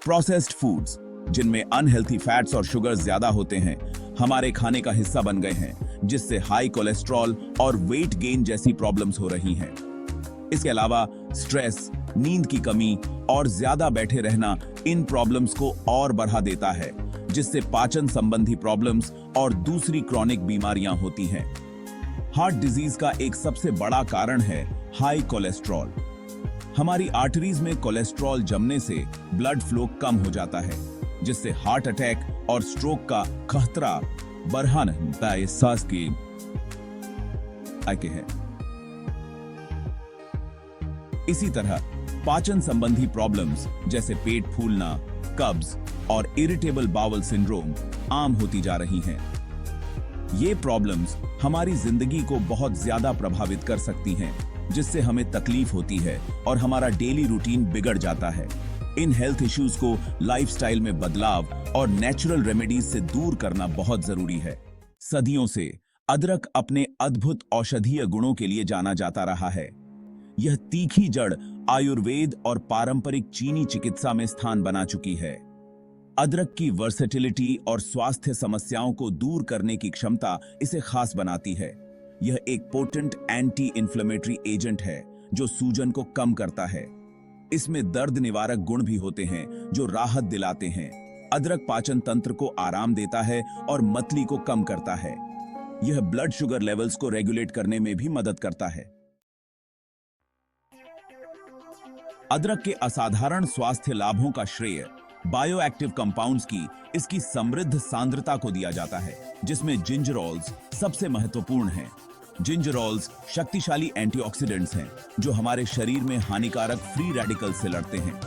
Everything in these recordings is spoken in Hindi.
प्रोसेस्ड फूड्स, जिनमें अनहेल्थी फैट्स और शुगर ज्यादा होते हैं, हमारे खाने का हिस्सा बन गए हैं, जिससे हाई कोलेस्ट्रॉल और वेट गेन जैसी प्रॉब्लम्स हो रही हैं। इसके अलावा स्ट्रेस, नींद की कमी और ज्यादा बैठे रहना इन प्रॉब्लम्स को और बढ़ा देता है, जिससे पाचन संबंधी प्रॉब्लम्स और दूसरी क्रॉनिक बीमारियां होती हैं। हार्ट डिजीज का एक सबसे बड़ा कारण है हाई कोलेस्ट्रॉल। हमारी आर्टरीज में कोलेस्ट्रॉल जमने से ब्लड फ्लो कम हो जाता है, जिससे हार्ट अटैक और स्ट्रोक का खतरा बढ़ता है। सांस की है। इसी तरह पाचन संबंधी प्रॉब्लम्स जैसे पेट फूलना, कब्ज और इरिटेबल बाउल सिंड्रोम आम होती जा रही हैं। ये प्रॉब्लम्स हमारी जिंदगी को बहुत ज्यादा प्रभावित कर सकती हैं, जिससे हमें तकलीफ होती है और हमारा डेली रूटीन बिगड़ जाता है। इन हेल्थ इश्यूज को लाइफस्टाइल में बदलाव और नेचुरल रेमेडीज से दूर करना बहुत जरूरी है। सदियों से अदरक अपने अद्भुत औषधीय गुणों के लिए जाना जाता रहा है। यह तीखी जड़ आयुर्वेद और पारंपरिक चीनी चिकित्सा में स्थान बना चुकी है। अदरक की वर्सेटिलिटी और स्वास्थ्य समस्याओं को दूर करने की क्षमता इसे खास बनाती है। यह एक पोटेंट एंटी इन्फ्लेमेटरी एजेंट है जो सूजन को कम करता है। इसमें दर्द निवारक गुण भी होते हैं जो राहत दिलाते हैं। अदरक पाचन तंत्र को आराम देता है और मतली को कम करता है। यह ब्लड शुगर लेवल्स को रेगुलेट करने में भी मदद करता है। अदरक के असाधारण स्वास्थ्य लाभों का श्रेय बायोएक्टिव कंपाउंड्स की इसकी समृद्ध सांद्रता को दिया जाता है, जिसमें जिंजरोल्स सबसे महत्वपूर्ण हैं। जिंजरोल्स शक्तिशाली एंटीऑक्सीडेंट्स हैं जो हमारे शरीर में हानिकारक फ्री रेडिकल से लड़ते हैं,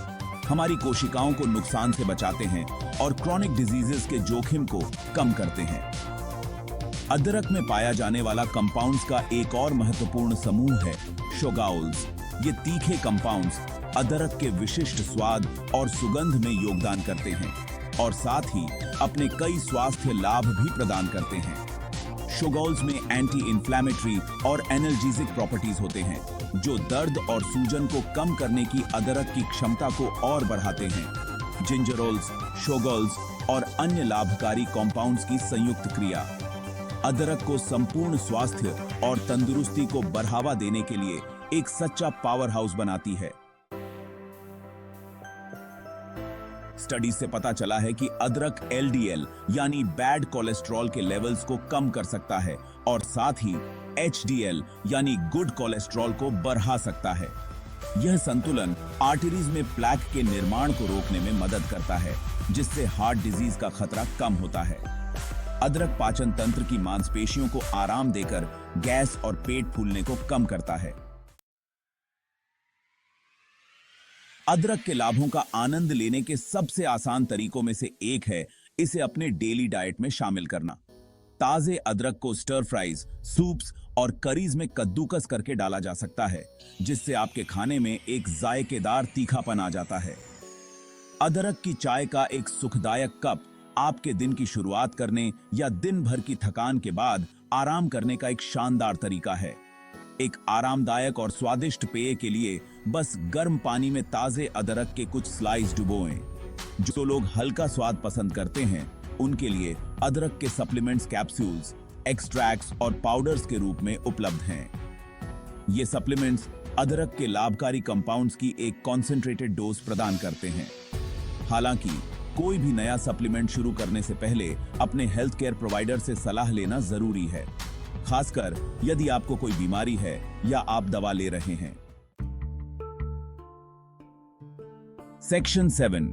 हमारी कोशिकाओं को नुकसान से बचाते हैं और क्रॉनिक डिजीजेस के जोखिम को कम करते हैं। अदरक में पाया जाने वाला कंपाउंड्स का एक और महत्वपूर्ण समूह है शोगाउल्स। ये तीखे कंपाउंड्स अदरक के विशिष्ट स्वाद और सुगंध में योगदान करते हैं और साथ ही अपने कई स्वास्थ्य लाभ भी प्रदान करते हैं। शुगर्स में एंटी इन्फ्लेमेटरी और एनर्जेटिक प्रॉपर्टीज होते हैं जो दर्द और सूजन को कम करने की अदरक की क्षमता को और बढ़ाते हैं। जिंजरोल्स, शुगर्स और अन्य लाभकारी कंपाउंड्स की संयुक्त क्रिया अदरक को संपूर्ण स्वास्थ्य और तंदुरुस्ती को बढ़ावा देने के लिए एक सच्चा पावर हाउस बनाती है। स्टडीज से पता चला है कि अदरक एलडीएल यानी बैड कोलेस्ट्रॉल के लेवल्स को कम कर सकता है और साथ ही एचडीएल यानी गुड कोलेस्ट्रॉल को बढ़ा सकता है। यह संतुलन आर्टरीज में प्लेक के निर्माण को रोकने में मदद करता है, जिससे हार्ट डिजीज का खतरा कम होता है। अदरक पाचन तंत्र की मांसपेशियों को आराम देकर गैस और पेट फूलने को कम करता है। अदरक के लाभों का आनंद लेने के सबसे आसान तरीकों में से एक है इसे अपने डेली डाइट में शामिल करना। ताजे अदरक को स्टर फ्राइज, सूप्स और करीज में कद्दूकस करके डाला जा सकता है, जिससे आपके खाने में एक जायकेदार तीखापन आ जाता है। अदरक की चाय का एक सुखदायक कप आपके दिन की शुरुआत करने या दिन भर की थकान के बाद आराम करने का एक शानदार तरीका है। एक आरामदायक और स्वादिष्ट पेय के लिए बस गर्म पानी में ताजे अदरक के कुछ स्लाइस डुबोएं। जो लोग हल्का स्वाद पसंद करते हैं उनके लिए अदरक के सप्लीमेंट्स, कैप्सूल्स, एक्सट्रैक्ट्स और पाउडर्स के रूप में उपलब्ध हैं। ये सप्लीमेंट्स अदरक के लाभकारी कंपाउंड्स की एक कॉन्सेंट्रेटेड डोज प्रदान करते हैं। हालांकि कोई भी नया सप्लीमेंट शुरू करने से पहले अपने हेल्थ केयर प्रोवाइडर से सलाह लेना जरूरी है, खासकर यदि आपको कोई बीमारी है या आप दवा ले रहे हैं। Section 7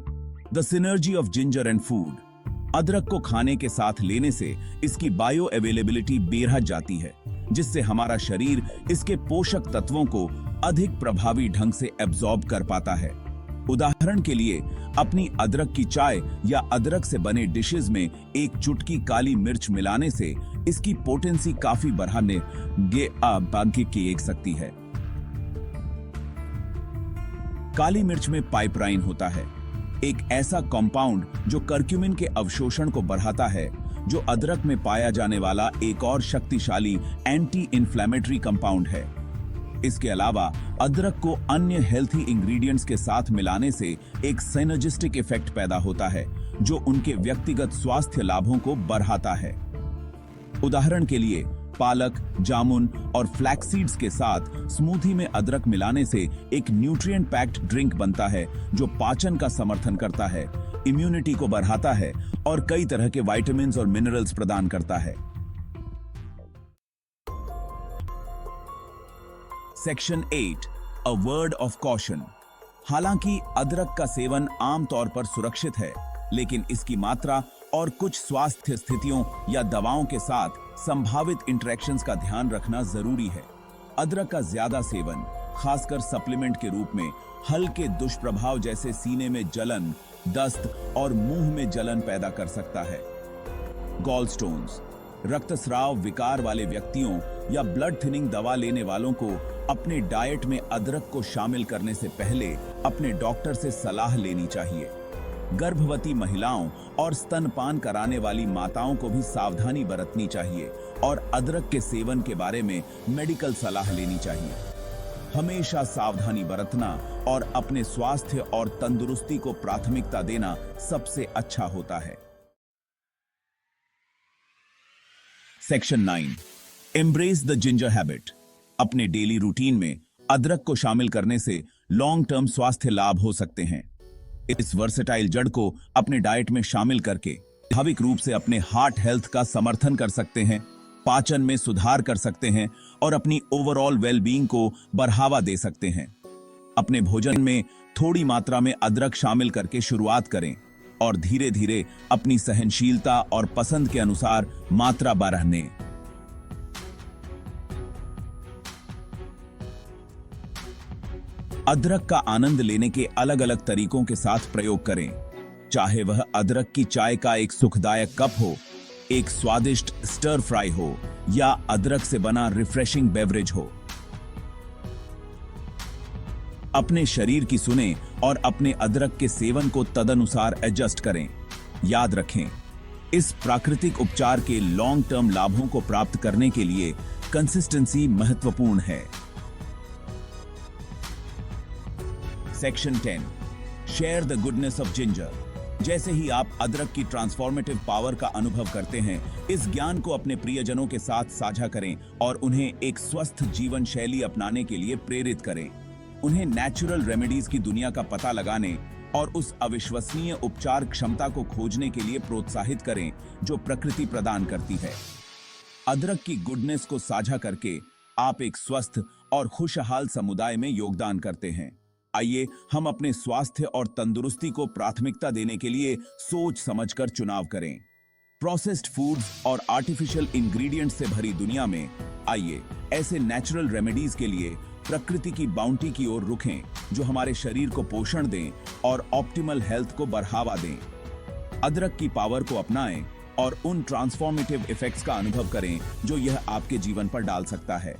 the synergy of ginger and food. अदरक को खाने के साथ लेने से इसकी बायो अवेलेबिलिटी बेरहद जाती है, जिससे हमारा शरीर इसके पोषक तत्वों को अधिक प्रभावी ढंग से एब्जॉर्ब कर पाता है। उदाहरण के लिए अपनी अदरक की चाय या अदरक से बने डिशेस में एक चुटकी काली मिर्च मिलाने से इसकी पोटेंसी काफी बढ़ाने की सकती है। काली मिर्च में पाइपराइन होता है, एक ऐसा कंपाउंड जो कर्क्यूमिन के अवशोषण को बढ़ाता है, जो अदरक में पाया जाने वाला एक और शक्तिशाली एंटी इन्फ्लेमेटरी कंपाउंड है। इसके अलावा अदरक को अन्य हेल्थी इंग्रेडिएंट्स के साथ मिलाने से एक सिनर्जिस्टिक इफेक्ट पैदा होता है जो उनके व्यक्तिगत स्वास्थ्य लाभों को बढ़ाता है। उदाहरण के लिए पालक, जामुन और फ्लैक्स सीड्स के साथ स्मूथी में अदरक मिलाने से एक न्यूट्रिएंट पैक्ड ड्रिंक बनता है जो पाचन का समर्थन करता है, इम्यूनिटी को बढ़ाता है और कई तरह के विटामिन्स और मिनरल्स प्रदान करता है। Section 8 a word of caution. हालांकि अदरक का सेवन आमतौर पर सुरक्षित है, लेकिन इसकी मात्रा और कुछ स्वास्थ्य स्थितियों या दवाओं के साथ संभावित इंटरेक्शंस का ध्यान रखना जरूरी है। अदरक का ज्यादा सेवन, खासकर सप्लीमेंट के रूप में, हल्के दुष्प्रभाव जैसे सीने में जलन, दस्त और मुंह में जलन पैदा कर सकता है। गॉलस्टोन्स, रक्तस्राव विकार वाले व्यक्तियों या ब्लड थिनिंग दवा लेने वालों को अपने डाइट में अदरक को शामिल करने से पहले अपने डॉक्टर से सलाह लेनी चाहिए। गर्भवती महिलाओं और स्तनपान कराने वाली माताओं को भी सावधानी बरतनी चाहिए और अदरक के सेवन के बारे में मेडिकल सलाह लेनी चाहिए। हमेशा सावधानी बरतना और अपने स्वास्थ्य और तंदुरुस्ती को प्राथमिकता देना सबसे अच्छा होता है। Section 9 embrace the ginger habit. अपने डेली रूटीन में अदरक को शामिल करने से लॉन्ग टर्म स्वास्थ्य लाभ हो सकते हैं। इस वर्सेटाइल जड़ को अपने डाइट में शामिल करके स्वाभाविक रूप से अपने हार्ट हेल्थ का समर्थन कर सकते हैं, पाचन में सुधार कर सकते हैं और अपनी ओवरऑल वेलबींग को बढ़ावा दे सकते हैं। अपने भोजन में थोड़ी मात्रा में अदरक शामिल करके शुरुआत करें और धीरे धीरे अपनी सहनशीलता और पसंद के अनुसार मात्रा बढ़ाने। अदरक का आनंद लेने के अलग अलग तरीकों के साथ प्रयोग करें, चाहे वह अदरक की चाय का एक सुखदायक कप हो, एक स्वादिष्ट स्टर फ्राई हो या अदरक से बना रिफ्रेशिंग बेवरेज हो। अपने शरीर की सुने और अपने अदरक के सेवन को तदनुसार एडजस्ट करें। याद रखें, इस प्राकृतिक उपचार के लॉन्ग टर्म लाभों को प्राप्त करने के लिए कंसिस्टेंसी महत्वपूर्ण है। Section 10 share the goodness of ginger. जैसे ही आप अदरक की ट्रांसफॉर्मेटिव पावर का अनुभव करते हैं, इस ज्ञान को अपने प्रियजनों के साथ साझा करें और उन्हें एक स्वस्थ जीवन शैली अपनाने के लिए प्रेरित करें। उन्हें नेचुरल रेमेडीज की दुनिया का पता लगाने और उस अविश्वसनीय उपचार क्षमता को खोजने के लिए प्रोत्साहित करें जो प्रकृति प्रदान करती है। अदरक की गुडनेस को साझा करके आप एक स्वस्थ और खुशहाल समुदाय में योगदान करते हैं। आइए हम अपने स्वास्थ्य और तंदुरुस्ती को प्राथमिकता देने के लिए सोच समझकर चुनाव करें। प्रोसेस्ड फूड्स और आर्टिफिशियल इंग्रेडिएंट्स से भरी दुनिया में आइए ऐसे नेचुरल रेमेडीज के लिए प्रकृति की बाउंटी की ओर रुखें जो हमारे शरीर को पोषण दें और ऑप्टिमल हेल्थ को बढ़ावा दें। अदरक की पावर को अपनाएं और उन ट्रांसफॉर्मेटिव इफेक्ट्स का अनुभव करें जो यह आपके जीवन पर डाल सकता है।